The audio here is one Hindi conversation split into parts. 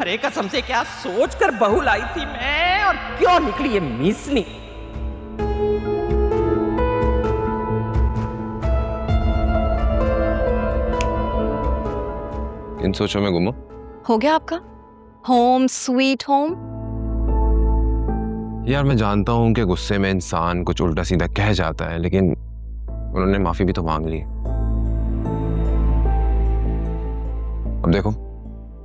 अरे कसम से क्या सोच कर बहू लाई थी मैं, और क्यों निकली ये मीसनी। इन सोचों में गुमो हो गया आपका होम स्वीट होम। यार मैं जानता हूँ कि गुस्से में इंसान कुछ उल्टा सीधा कह जाता है, लेकिन उन्होंने माफी भी तो मांग ली। अब देखो,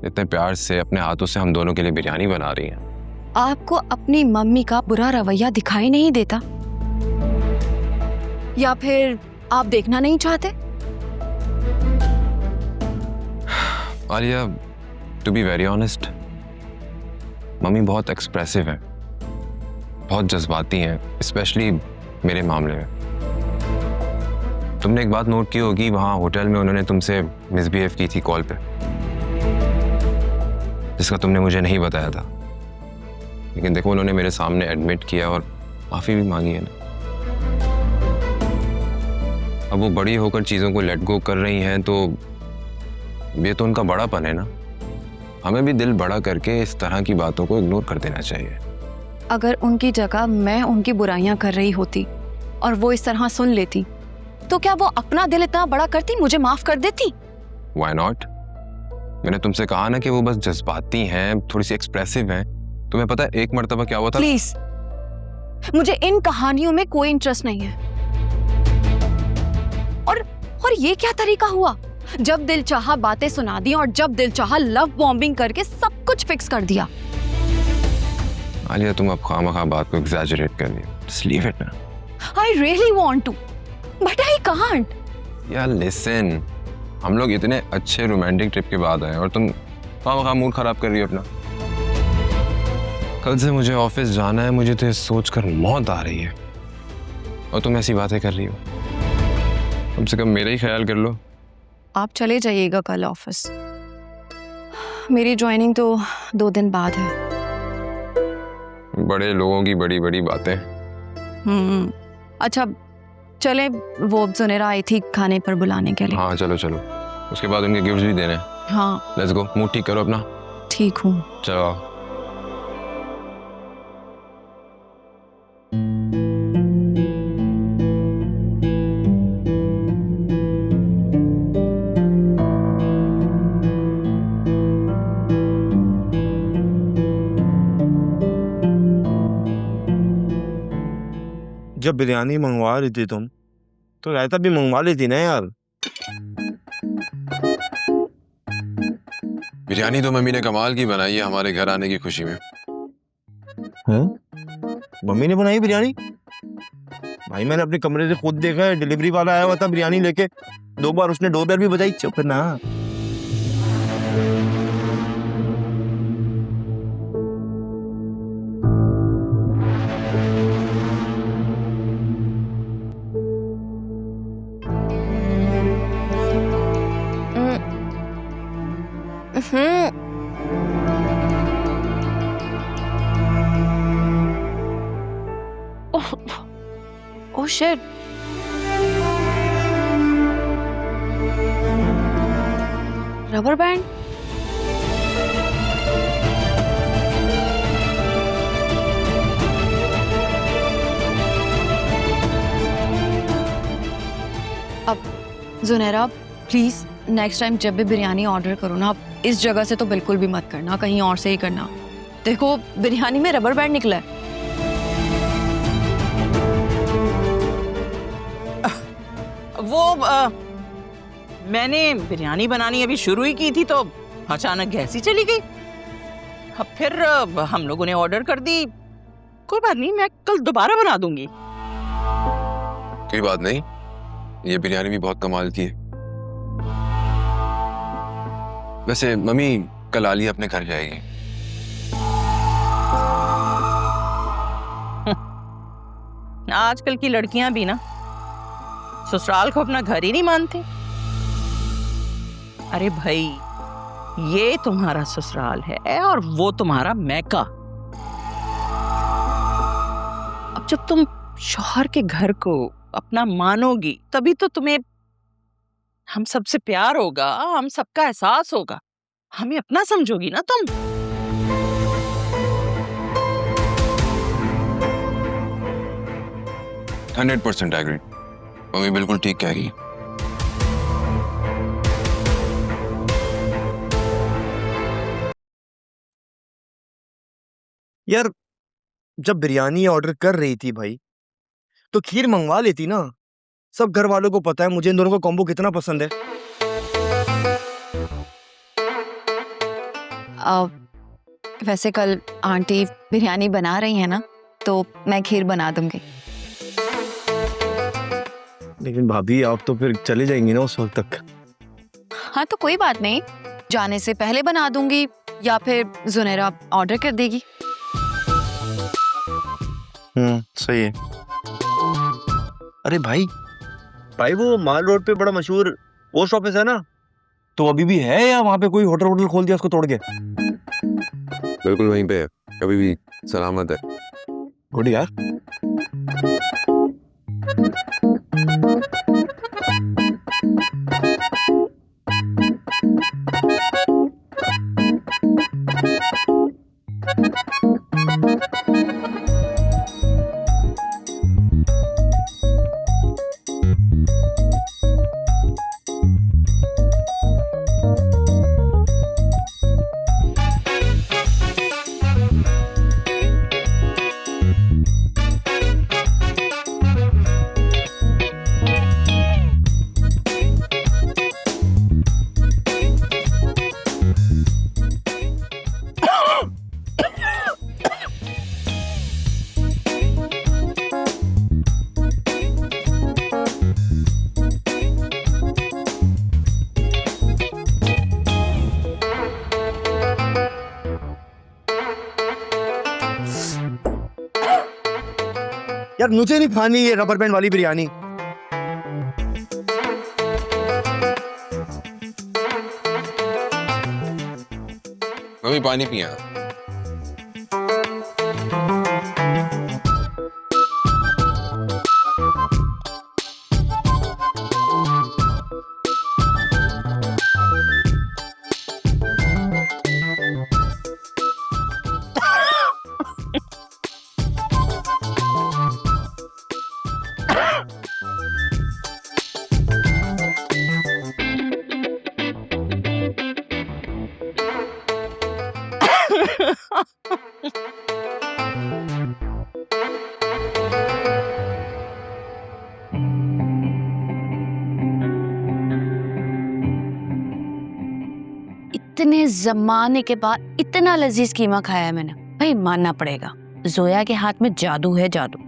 इतने प्यार से अपने हाथों से हम दोनों के लिए बिरयानी बना रही हैं। आपको अपनी मम्मी का बुरा रवैया दिखाई नहीं देता, या फिर आप देखना नहीं चाहते? Alia, to be very honest, mummy बहुत एक्सप्रेसिव है, बहुत जज्बाती हैं, स्पेशली मेरे मामले में। तुमने एक बात नोट की होगी, वहाँ होटल में उन्होंने तुमसे मिसबिहेव की थी कॉल पे, जिसका तुमने मुझे नहीं बताया था। लेकिन देखो, उन्होंने मेरे सामने एडमिट किया और माफ़ी भी मांगी है ना। अब वो बड़ी होकर चीज़ों को लेट गो कर रही हैं, तो ये तो उनका बड़ापन है ना। हमें भी दिल बड़ा करके इस तरह की बातों को इग्नोर कर देना चाहिए। अगर उनकी जगह मैं उनकी बुराइयां कर रही होती और वो इस तरह सुन लेती, तो क्या वो अपना दिल इतना बड़ा करती, मुझे माफ कर देती? Why not? मैंने तुमसे कहा ना कि वो बस जज्बाती हैं, थोड़ी सी एक्सप्रेसिव हैं। तुम्हें पता है एक मर्तबा क्या हुआ था? प्लीज, मुझे इन कहानियों में कोई इंटरेस्ट नहीं है। और ये क्या तरीका हुआ? जब दिल चाहा बातें सुना दी और जब दिल चाहा लव बॉम्बिंग करके सब कुछ फिक्स कर दिया। आलिया, तुम अब खामखा बात को एग्जैजरेट कर ली। Just leave it ना। I really want to, but I can't. यार लिसन, हम लोग इतने अच्छे रोमांटिक ट्रिप के बाद आए और तुम खामखा मूड खराब कर रही हो अपना। कल से मुझे ऑफिस जाना है, मुझे तो ये सोचकर मौत आ रही है, और तुम ऐसी बातें कर रही हो। कम से कम मेरा ही ख्याल कर लो। आप चले जाइएगा कल ऑफिस, मेरी ज्वाइनिंग तो 2 दिन बाद है। बड़े लोगों की बड़ी बड़ी बातें। अच्छा चले, वो जुनेरा आई थी खाने पर बुलाने के लिए। हाँ चलो चलो, उसके बाद उनके गिफ्ट्स भी देने हैं। हाँ लेट्स गो, मूड ठीक करो अपना। ठीक हूँ। चलो आओ। जब बिरयानी मंगवा रही थी तुम, तो रायता भी मंगवा लेती ना यार। बिरयानी तो मम्मी ने कमाल की बनाई है हमारे घर आने की खुशी में। हैं? मम्मी ने बनाई बिरयानी? भाई मैंने अपने कमरे से खुद देखा है, डिलीवरी वाला आया हुआ था बिरयानी लेके। 2 बार उसने डोरबेल भी बजाई। चुप ना। Oh shit. Rubber band? अब जुनैरा प्लीज नेक्स्ट टाइम जब भी बिरयानी ऑर्डर करो ना, आप इस जगह से तो बिल्कुल भी मत करना, कहीं और से ही करना। देखो बिरयानी में रबर बैंड निकला है। मैंने बिरयानी बनानी अभी शुरू ही की थी तो अचानक गैस ही चली गई। अब फिर हम लोगों ने ऑर्डर कर दी। कोई बात नहीं, मैं कल दोबारा बना दूंगी। कोई बात नहीं, ये बिरयानी भी बहुत कमाल की है। वैसे मम्मी कल आलिया अपने घर जाएगी। आजकल की लड़कियां भी ना ससुराल को अपना घर ही नहीं मानती। अरे भाई, ये तुम्हारा ससुराल है और वो तुम्हारा मैका। अब जब तुम शौहर के घर को अपना मानोगी, तभी तो तुम्हें हम सबसे प्यार होगा, हम सबका एहसास होगा, हमें अपना समझोगी ना तुम। 100% एग्री। मम्मी बिल्कुल ठीक कह रही है। यार जब बिरयानी ऑर्डर कर रही थी भाई तो खीर मंगवा लेती ना। सब घर वालों को पता है मुझे इन दोनों का कॉम्बो कितना पसंद है। वैसे कल आंटी बिरयानी बना रही है ना, तो मैं खीर बना दूंगी। लेकिन भाभी आप तो फिर चले जाएंगी ना उस वक्त तक। हाँ तो कोई बात नहीं, जाने से पहले बना दूंगी या फिर जुनैरा ऑर्डर कर देगी। सही है। अरे भाई भाई वो माल रोड पे बड़ा मशहूर पोस्ट ऑफिस है ना, तो अभी भी है या वहां पे कोई होटल खोल दिया उसको तोड़ के? बिल्कुल वहीं पे है, कभी भी सलामत है। गुड यार। यार मुझे नहीं खानी ये रबर बैंड वाली बिरयानी। मम्मी पानी पिया। इतने जमाने के बाद इतना लजीज कीमा खाया है मैंने, भाई मानना पड़ेगा जोया के हाथ में जादू है, जादू।